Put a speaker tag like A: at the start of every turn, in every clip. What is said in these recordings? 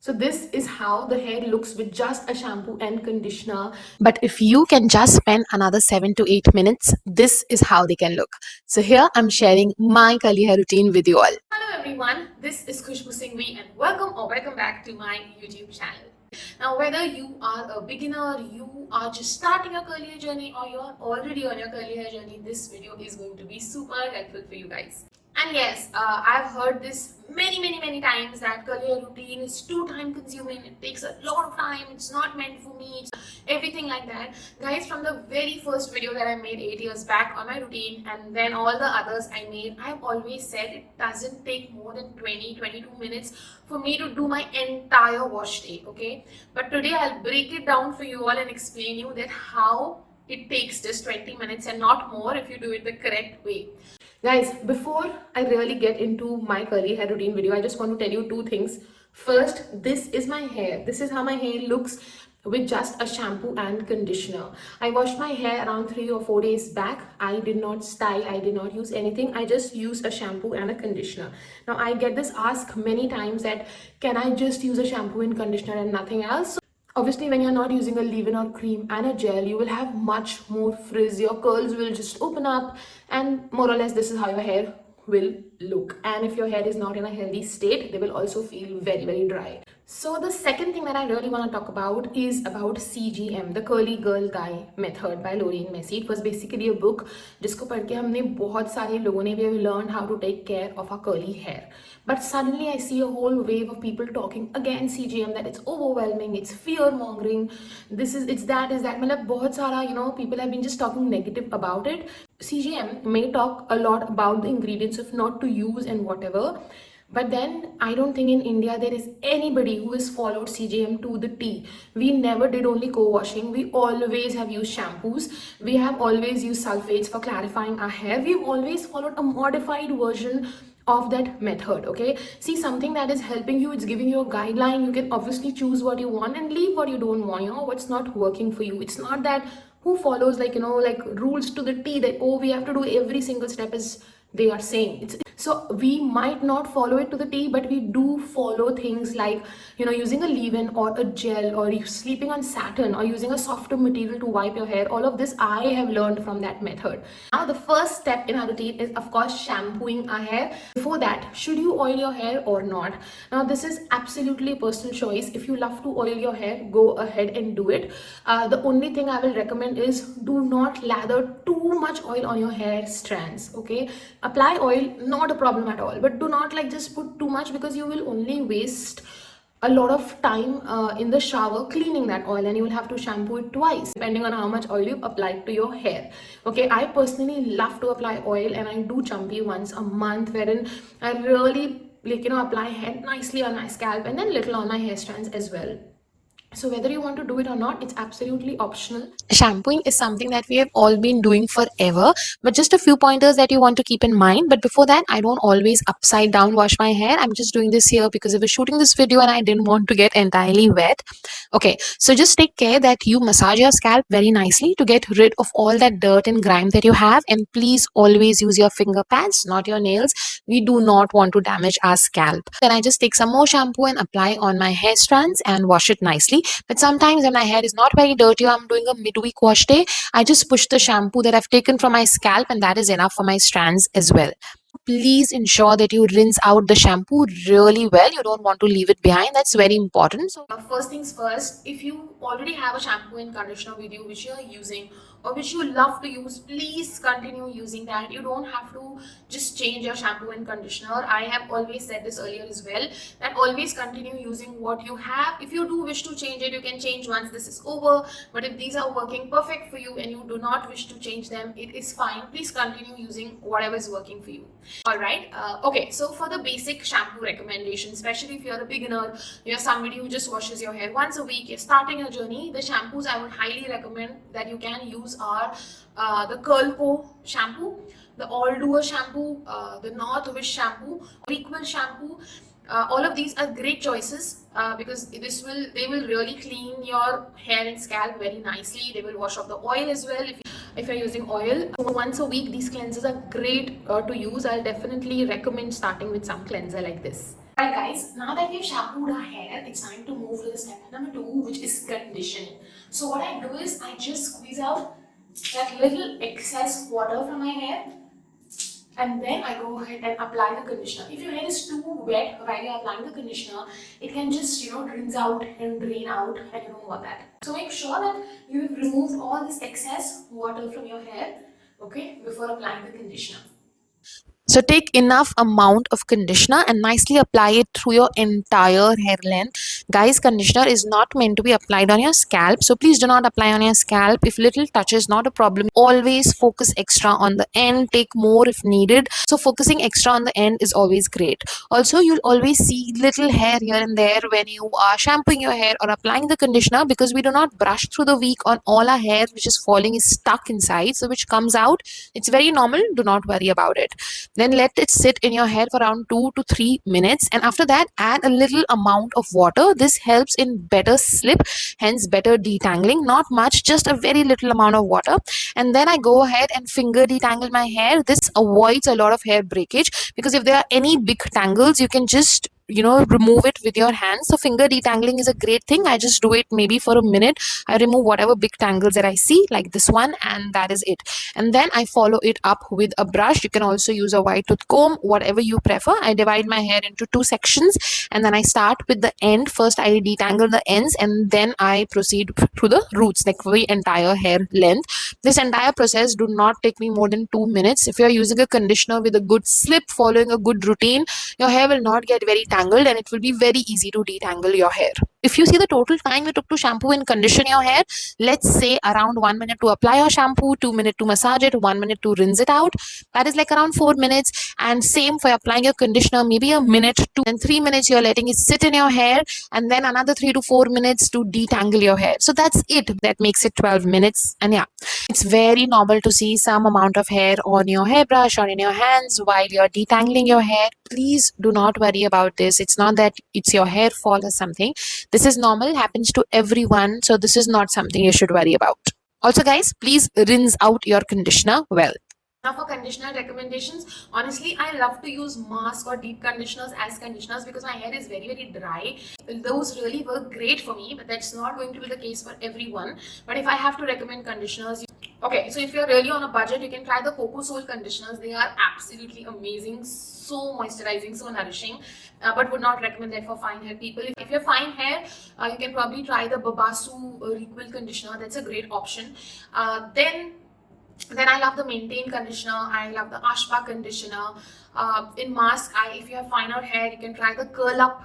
A: So this is how the hair looks with just a shampoo and conditioner. But if you can just spend another 7 to 8 minutes, this is how they can look. So here I'm sharing my curly hair routine with you all. Hello everyone, this is Khushbu Singhvi and welcome back to my YouTube channel. Now whether you are a beginner, you are just starting your curly hair journey, or you're already on your curly hair journey, this video is going to be super helpful for you guys. And yes, I've heard this many times that curly hair routine is too time consuming, it takes a lot of time, it's not meant for me, everything like that. Guys, from the very first video that I made 8 years back on my routine and then all the others I made, I've always said it doesn't take more than 20-22 minutes for me to do my entire wash day, okay? But today I'll break it down for you all and explain you that how it takes just 20 minutes and not more if you do it the correct way. Guys, before I really get into my curly hair routine video, I just want to tell you two things. First, this is my hair. This is how my hair looks with just a shampoo and conditioner. I washed my hair around 3 or 4 days back. I did not style, I did not use anything. I just used a shampoo and a conditioner. Now, I get this asked many times that can I just use a shampoo and conditioner and nothing else? Obviously, when you're not using a leave-in or cream and a gel, you will have much more frizz. Your curls will just open up, and more or less this is how your hair will look. And if your hair is not in a healthy state, they will also feel very dry. So the second thing that I really want to talk about is about CGM, the Curly Girl Guy Method by Lorraine Messi. It was basically a book जिसको पढ़ के हमने बहुत सारे लोगों ने we have learned how to take care of our curly hair. But suddenly I see a whole wave of people talking against CGM, that it's overwhelming, it's fear mongering, it's that. मतलब बहुत सारा, people have been just talking negative about it. CGM may talk a lot about the ingredients of not to use and whatever, but then I don't think in India there is anybody who has followed CGM to the T. We never did only co-washing. We always have used shampoos. We have always used sulfates for clarifying our hair. We've always followed a modified version of that method. Okay, see, something that is helping you, it's giving you a guideline. You can obviously choose what you want and leave what you don't want, what's not working for you. It's not that who follows like rules to the T, that we have to do every single step as they are saying. So we might not follow it to the T, but we do follow things like using a leave-in or a gel, or sleeping on satin, or using a softer material to wipe your hair. All of this I have learned from that method. Now the first step in our routine is of course shampooing our hair. Before that, should you oil your hair or not? Now this is absolutely a personal choice. If you love to oil your hair, go ahead and do it. The only thing I will recommend is do not lather too much oil on your hair strands. Okay, apply oil, not a problem at all, but do not just put too much, because you will only waste a lot of time in the shower cleaning that oil, and you will have to shampoo it twice depending on how much oil you applied to your hair. Okay, I personally love to apply oil, and I do chumpy once a month, wherein I really apply hair nicely on my scalp and then little on my hair strands as well. So whether you want to do it or not, it's absolutely optional. Shampooing is something that we have all been doing forever, but just a few pointers that you want to keep in mind. But before that, I don't always upside down wash my hair. I'm just doing this here because I was shooting this video and I didn't want to get entirely wet. Okay, so just take care that you massage your scalp very nicely to get rid of all that dirt and grime that you have. And please always use your finger pads, not your nails. We do not want to damage our scalp. Then I just take some more shampoo and apply on my hair strands and wash it nicely. But sometimes when my hair is not very dirty, or I'm doing a midweek wash day, I just push the shampoo that I've taken from my scalp, and that is enough for my strands as well. Please ensure that you rinse out the shampoo really well. You don't want to leave it behind. That's very important. So first things first, if you already have a shampoo and conditioner with you which you're using or which you love to use, please continue using that. You don't have to just change your shampoo and conditioner. I have always said this earlier as well, that always continue using what you have. If you do wish to change it, you can change once this is over, but if these are working perfect for you and you do not wish to change them, it is fine. Please continue using whatever is working for you. All right, okay, so for the basic shampoo recommendations, especially if you're a beginner, you're somebody who just washes your hair once a week, you're starting your journey, the shampoos I would highly recommend that you can use are the Co Shampoo, the Alldoer Shampoo, the Northwish Shampoo, Reequil Shampoo. All of these are great choices because they will really clean your hair and scalp very nicely. They will wash off the oil as well if you're using oil. So once a week, these cleansers are great to use. I'll definitely recommend starting with some cleanser like this. Alright guys, now that we've shampooed our hair, it's time So what I do is I just squeeze out that little excess water from my hair, and then I go ahead and apply the conditioner. If your hair is too wet while you're applying the conditioner, it can just rinse out and drain out, and you don't want that. So make sure that you've removed all this excess water from your hair, okay, before applying the conditioner. So take enough amount of conditioner and nicely apply it through your entire hair length. Guys, conditioner is not meant to be applied on your scalp. So please do not apply on your scalp. If little touch is not a problem, always focus extra on the end. Take more if needed. So focusing extra on the end is always great. Also, you'll always see little hair here and there when you are shampooing your hair or applying the conditioner, because we do not brush through the week on all our hair which is falling is stuck inside. So which comes out. It's very normal. Do not worry about it. Then let it sit in your hair for around 2 to 3 minutes, and after that add a little amount of water. This helps in better slip, hence better detangling. Not much, just a very little amount of water. And then I go ahead and finger detangle my hair. This avoids a lot of hair breakage, because if there are any big tangles, you can just remove it with your hands. So finger detangling is a great thing. I just do it maybe for a minute. I remove whatever big tangles that I see, like this one, and that is it. And then I follow it up with a brush. You can also use a wide tooth comb, whatever you prefer. I divide my hair into 2 sections, and then I start with the end. First I detangle the ends, and then I proceed through the roots, like for the entire hair length. This entire process do not take me more than 2 minutes. If you are using a conditioner with a good slip, following a good routine, your hair will not get very tangled, and it will be very easy to detangle your hair. If you see the total time you took to shampoo and condition your hair, let's say around 1 minute to apply your shampoo, 2 minutes to massage it, 1 minute to rinse it out. That is like around 4 minutes. And same for applying your conditioner, maybe a minute to then 3 minutes you're letting it sit in your hair, and then another 3 to 4 minutes to detangle your hair. So that's it. That makes it 12 minutes. And yeah, it's very normal to see some amount of hair on your hairbrush or in your hands while you're detangling your hair. Please do not worry about this. It's not that it's your hair fall or something. This is normal, happens to everyone. So this is not something you should worry about. Also guys, please rinse out your conditioner well. Now for conditioner recommendations, honestly I love to use mask or deep conditioners as conditioners because my hair is very dry. Those really work great for me, but that's not going to be the case for everyone. But if I have to recommend conditioners, okay, so if you're really on a budget, you can try the Cocosoul conditioners. They are absolutely amazing, so moisturizing, so nourishing, but would not recommend that for fine hair people. If you have fine hair, you can probably try the Babasu Reequil conditioner. That's a great option. Then I love the Manetain conditioner. I love the Ashba conditioner. In mask, if you have finer hair, you can try the curl up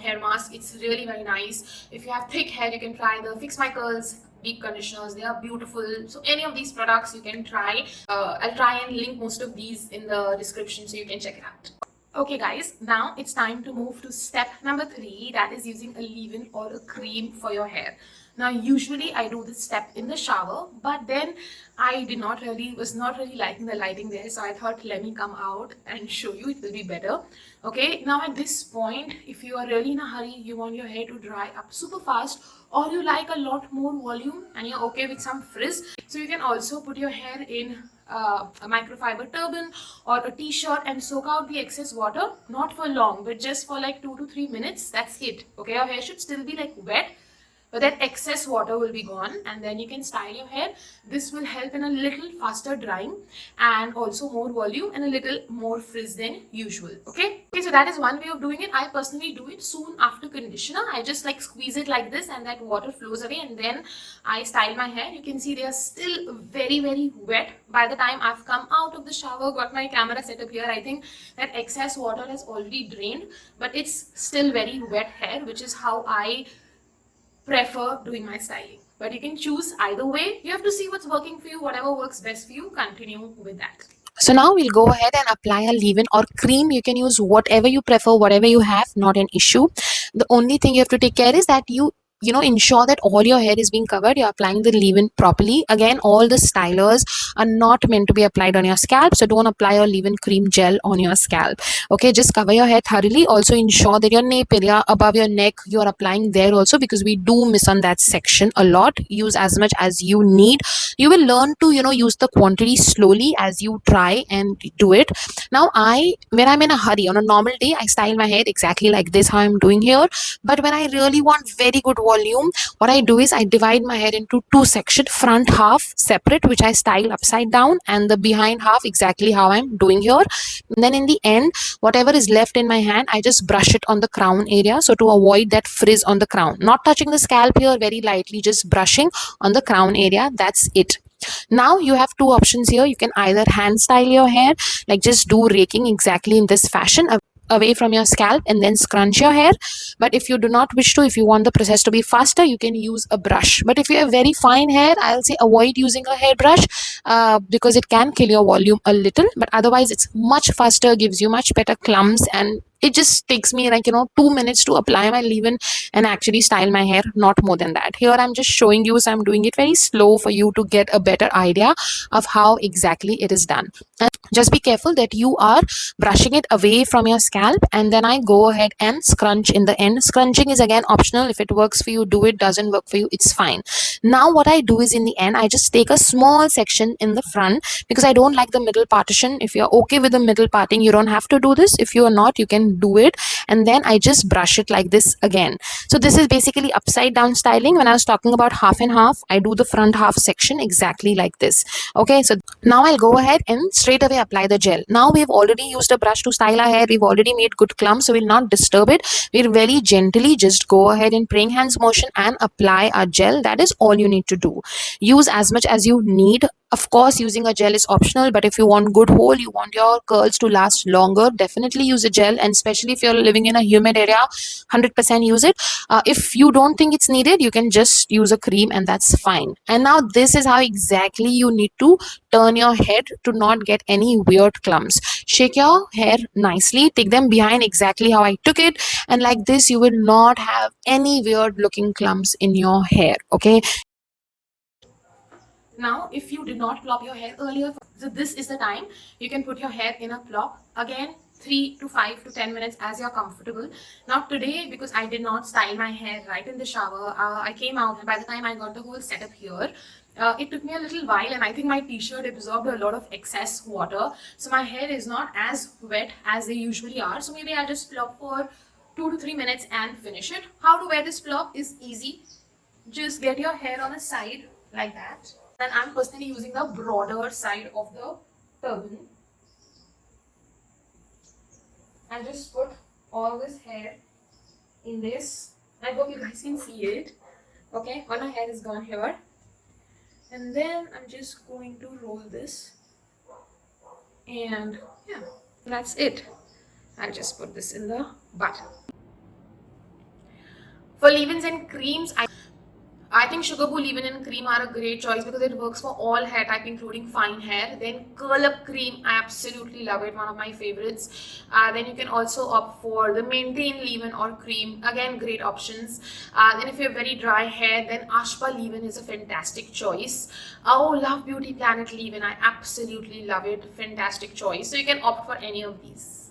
A: hair mask. It's really very nice. If you have thick hair, you can try the Fix My Curls deep conditioners. They are beautiful. So any of these products you can try. I'll try and link most of these in the description so you can check it out. Okay guys, now it's time to move to step number 3, that is using a leave-in or a cream for your hair. Now usually I do this step in the shower, but then I was not really liking the lighting there, so I thought let me come out and show you, it will be better. Okay, now at this point, if you are really in a hurry, you want your hair to dry up super fast, or you like a lot more volume and you're okay with some frizz, so you can also put your hair in a microfiber turban or a t-shirt and soak out the excess water, not for long but just for like 2 to 3 minutes. That's it. Okay, your hair should still be like wet, but that excess water will be gone, and then you can style your hair. This will help in a little faster drying and also more volume and a little more frizz than usual. Okay, so that is one way of doing it. I personally do it soon after conditioner. I just like squeeze it like this and that water flows away, and then I style my hair. You can see they are still very wet by the time I've come out of the shower, got my camera set up here. I think that excess water has already drained, but it's still very wet hair, which is how I prefer doing my styling. But you can choose either way. You have to see what's working for you. Whatever works best for you, continue with that. So now we'll go ahead and apply a leave-in or cream. You can use whatever you prefer, whatever you have, not an issue. The only thing you have to take care is that you ensure that all your hair is being covered. You're applying the leave-in properly. Again, all the stylers are not meant to be applied on your scalp, so don't apply your leave-in cream gel on your scalp. Okay, just cover your hair thoroughly. Also ensure that your nape area above your neck, you're applying there also, because we do miss on that section a lot. Use as much as you need. You will learn to use the quantity slowly as you try and do it. Now when I'm in a hurry on a normal day, I style my hair exactly like this, how I'm doing here. But when I really want very good volume, what I do is I divide my hair into two sections, front half separate, which I style upside down, and the behind half exactly how I'm doing here. And then in the end, whatever is left in my hand, I just brush it on the crown area, so to avoid that frizz on the crown, not touching the scalp here, very lightly just brushing on the crown area. That's it. Now you have two options here. You can either hand style your hair, like just do raking exactly in this fashion, away from your scalp, and then scrunch your hair. But if you do not wish to, if you want the process to be faster, you can use a brush. But if you have very fine hair, I'll say avoid using a hairbrush, because it can kill your volume a little. But otherwise, it's much faster, gives you much better clumps, and it just takes me like 2 minutes to apply my leave-in and actually style my hair, not more than that. Here I'm just showing you, so I'm doing it very slow for you to get a better idea of how exactly it is done. And just be careful that you are brushing it away from your scalp, and then I go ahead and scrunch in the end. Scrunching is again optional. If it works for you, do it. Doesn't work for you, it's fine. Now what I do is, in the end, I just take a small section in the front, because I don't like the middle partition. If you're okay with the middle parting, you don't have to do this. If you are not, you can do it. And then I just brush it like this again. So this is basically upside down styling. When I was talking about half and half, I do the front half section exactly like this. Okay, so now I'll go ahead and straight away apply the gel. Now we've already used a brush to style our hair. We've already made good clumps, so we'll not disturb it. We'll very gently just go ahead and praying hands motion and apply our gel. That is all you need to do. Use as much as you need. Of course, using a gel is optional, but if you want good hold, you want your curls to last longer, definitely use a gel. And especially if you're living in a humid area, 100% use it. If you don't think it's needed, you can just use a cream, and that's fine. And now this is how exactly you need to turn your head to not get any weird clumps. Shake your hair nicely, take them behind exactly how I took it, and like this you will not have any weird looking clumps in your hair. Okay, now if you did not plop your hair earlier, so this is the time you can put your hair in a plop again. 3 to 5 to 10 minutes as you're comfortable. Now today, because I did not style my hair right in the shower, I came out, and by the time I got the whole setup here, it took me a little while, and I think my t-shirt absorbed a lot of excess water, so my hair is not as wet as they usually are. So maybe I'll just plop for 2 to 3 minutes and finish it. How to wear this plop is easy. Just get your hair on a side like that. And I'm personally using the broader side of the turban. And just put all this hair in this. I hope you guys can see it. Okay, all my hair is gone here. And then I'm just going to roll this. And yeah, that's it. I'll just put this in the bun. For leave-ins and creams, I think Sugarboo leave-in and cream are a great choice because it works for all hair type, including fine hair. Then curl up cream, I absolutely love it, one of my favorites. Then you can also opt for the Manetain leave-in or cream, again great options. Then if you have very dry hair, then Ashba leave-in is a fantastic choice. Oh, Love Beauty Planet leave-in, I absolutely love it, fantastic choice. So you can opt for any of these.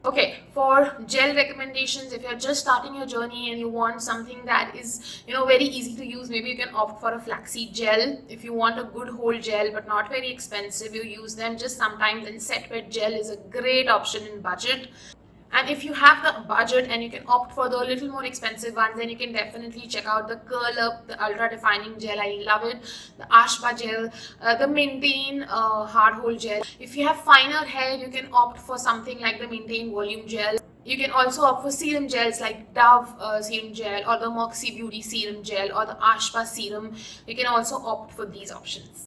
A: Okay, for gel recommendations, if you're just starting your journey and you want something that is, very easy to use, maybe you can opt for a flaxseed gel. If you want a good whole gel but not very expensive, you use them just sometimes, then set wet gel is a great option in budget. And if you have the budget and you can opt for the little more expensive ones, then you can definitely check out the Curl Up, the Ultra Defining Gel. I love it. The Ashba Gel, the Manetain Hard Hold Gel. If you have finer hair, you can opt for something like the Manetain Volume Gel. You can also opt for serum gels like Dove Serum Gel or the Moxie Beauty Serum Gel or the Ashba Serum. You can also opt for these options.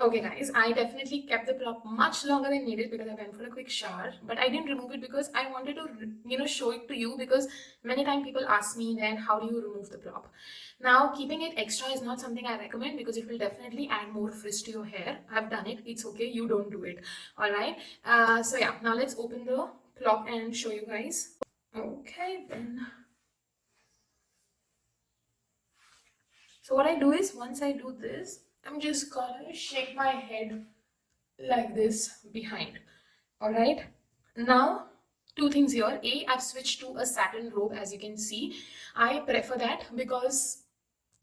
A: Okay guys, I definitely kept the plop much longer than needed because I went for a quick shower, but I didn't remove it because I wanted to, show it to you, because many times people ask me then how do you remove the plop. Now keeping it extra is not something I recommend because it will definitely add more frizz to your hair. I've done it, it's okay, you don't do it. Alright, so yeah, now let's open the plop and show you guys. Okay then. So what I do is, once I do this, I'm just gonna shake my head like this behind. All right, now two things here. I've switched to a satin robe. As you can see, I prefer that because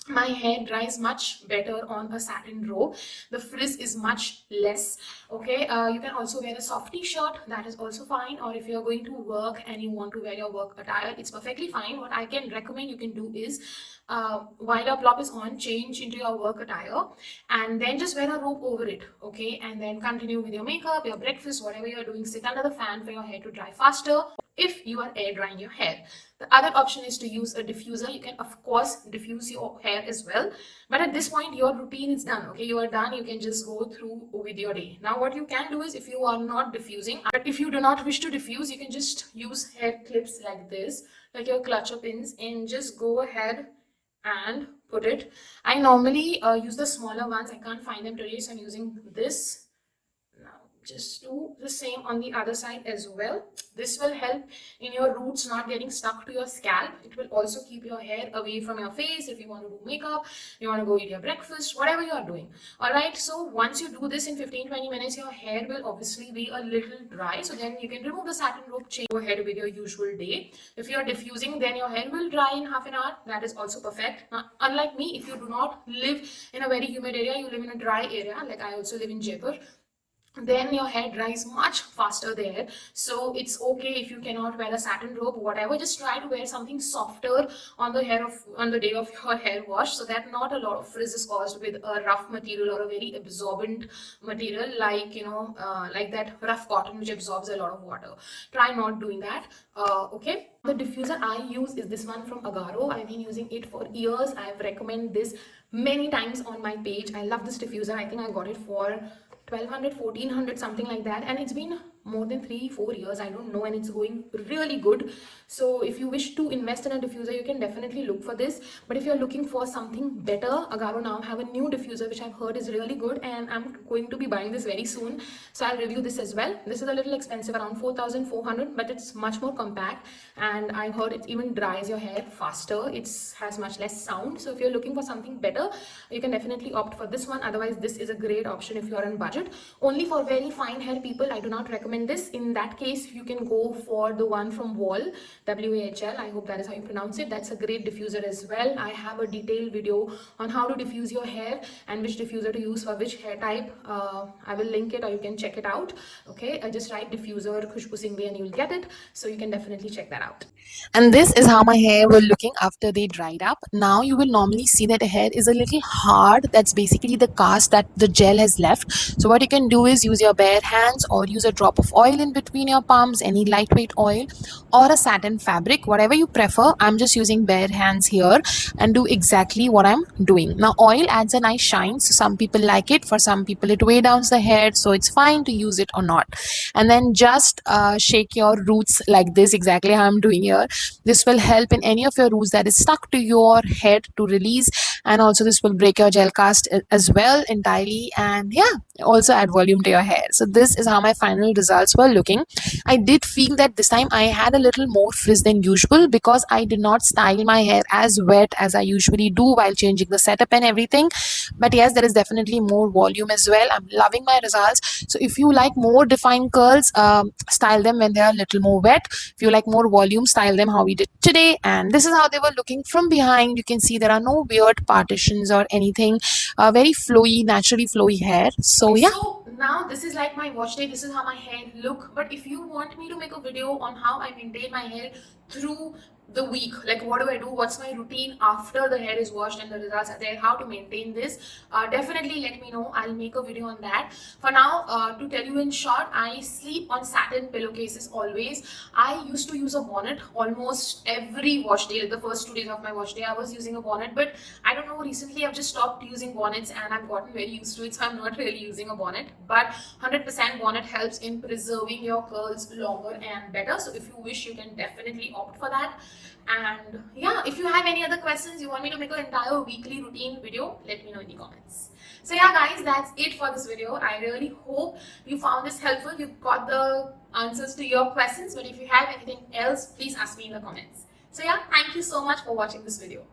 A: my hair dries much better on a satin robe. The frizz is much less. Okay, you can also wear a soft t-shirt, that is also fine. Or if you're going to work and you want to wear your work attire, it's perfectly fine. What I can recommend you can do is, while your block is on, change into your work attire and then just wear a robe over it. Okay, and then continue with your makeup, your breakfast, whatever you're doing. Sit under the fan for your hair to dry faster if you are air drying your hair. The other option is to use a diffuser. You can of course diffuse your hair as well, but at this point your routine is done. Okay, you are done, you can just go through with your day. Now what you can do is, if you are not diffusing, but if you do not wish to diffuse, you can just use hair clips like this, like your clutcher pins, and just go ahead and put it. I normally use the smaller ones. I can't find them today, so I'm using this. Now just do the same on the other side as well. This will help in your roots not getting stuck to your scalp. It will also keep your hair away from your face if you want to do makeup, you want to go eat your breakfast, whatever you are doing. Alright, so once you do this in 15-20 minutes, your hair will obviously be a little dry. So then you can remove the satin rope, change, go ahead with your usual day. If you are diffusing, then your hair will dry in half an hour. That is also perfect. Now, unlike me, if you do not live in a very humid area, you live in a dry area, like I also live in Jaipur, then your hair dries much faster there. So it's okay if you cannot wear a satin robe, whatever. Just try to wear something softer on the day of your hair wash, so that not a lot of frizz is caused with a rough material or a very absorbent material, like like that rough cotton which absorbs a lot of water. Try not doing that. Okay, the diffuser I use is this one from Agaro. I've been using it for years. I've recommended this many times on my page. I love this diffuser. I think I got it for 1200, 1400, something like that, and it's been more than 3-4 years, I don't know, and it's going really good. So if you wish to invest in a diffuser, you can definitely look for this. But if you're looking for something better, Agaro now have a new diffuser which I've heard is really good, and I'm going to be buying this very soon, so I'll review this as well. This is a little expensive, around 4400, but it's much more compact, and I've heard it even dries your hair faster. It has much less sound. So if you're looking for something better, you can definitely opt for this one. Otherwise, this is a great option if you're on budget. Only for very fine hair people, I do not recommend this. In that case, you can go for the one from Wall, WAHL, I hope that is how you pronounce it. That's a great diffuser as well. I have a detailed video on how to diffuse your hair and which diffuser to use for which hair type. I will link it, or you can check it out. Okay, I just write diffuser Khushbu Singhvi and you will get it, so you can definitely check that out. And this is how my hair were looking after they dried up. Now you will normally see that the hair is a little hard. That's basically the cast that the gel has left. So what you can do is use your bare hands or use a drop of oil in between your palms, any lightweight oil or a satin fabric, whatever you prefer. I'm just using bare hands here, and do exactly what I'm doing. Now oil adds a nice shine, so some people like it, for some people it way downs the hair, so it's fine to use it or not. And then just shake your roots like this, exactly how I'm doing here. This will help in any of your roots that is stuck to your head to release, and also this will break your gel cast as well entirely, and yeah, also add volume to your hair. So this is how my final results were looking. I did feel that this time I had a little more frizz than usual because I did not style my hair as wet as I usually do while changing the setup and everything. But yes, there is definitely more volume as well. I'm loving my results. So if you like more defined curls, style them when they are a little more wet. If you like more volume, style them how we did today. And this is how they were looking from behind. You can see there are no weird partitions or anything. Very flowy, naturally flowy hair. So yeah. So now this is like my wash day. This is how my hair look. But if you want me to make a video on how I maintain my hair through the week, like what do I do, what's my routine after the hair is washed and the results are there, how to maintain this, definitely let me know. I'll make a video on that. For now, to tell you in short, I sleep on satin pillowcases always. I used to use a bonnet almost every wash day. Like the first 2 days of my wash day I was using a bonnet, but I don't know, recently I've just stopped using bonnets and I've gotten very used to it, so I'm not really using a bonnet. But 100% bonnet helps in preserving your curls longer and better. So if you wish, you can definitely opt for that. And yeah, if you have any other questions, you want me to make an entire weekly routine video, let me know in the comments. So yeah guys, that's it for this video. I really hope you found this helpful. You got the answers to your questions, but if you have anything else, please ask me in the comments. So yeah, thank you so much for watching this video.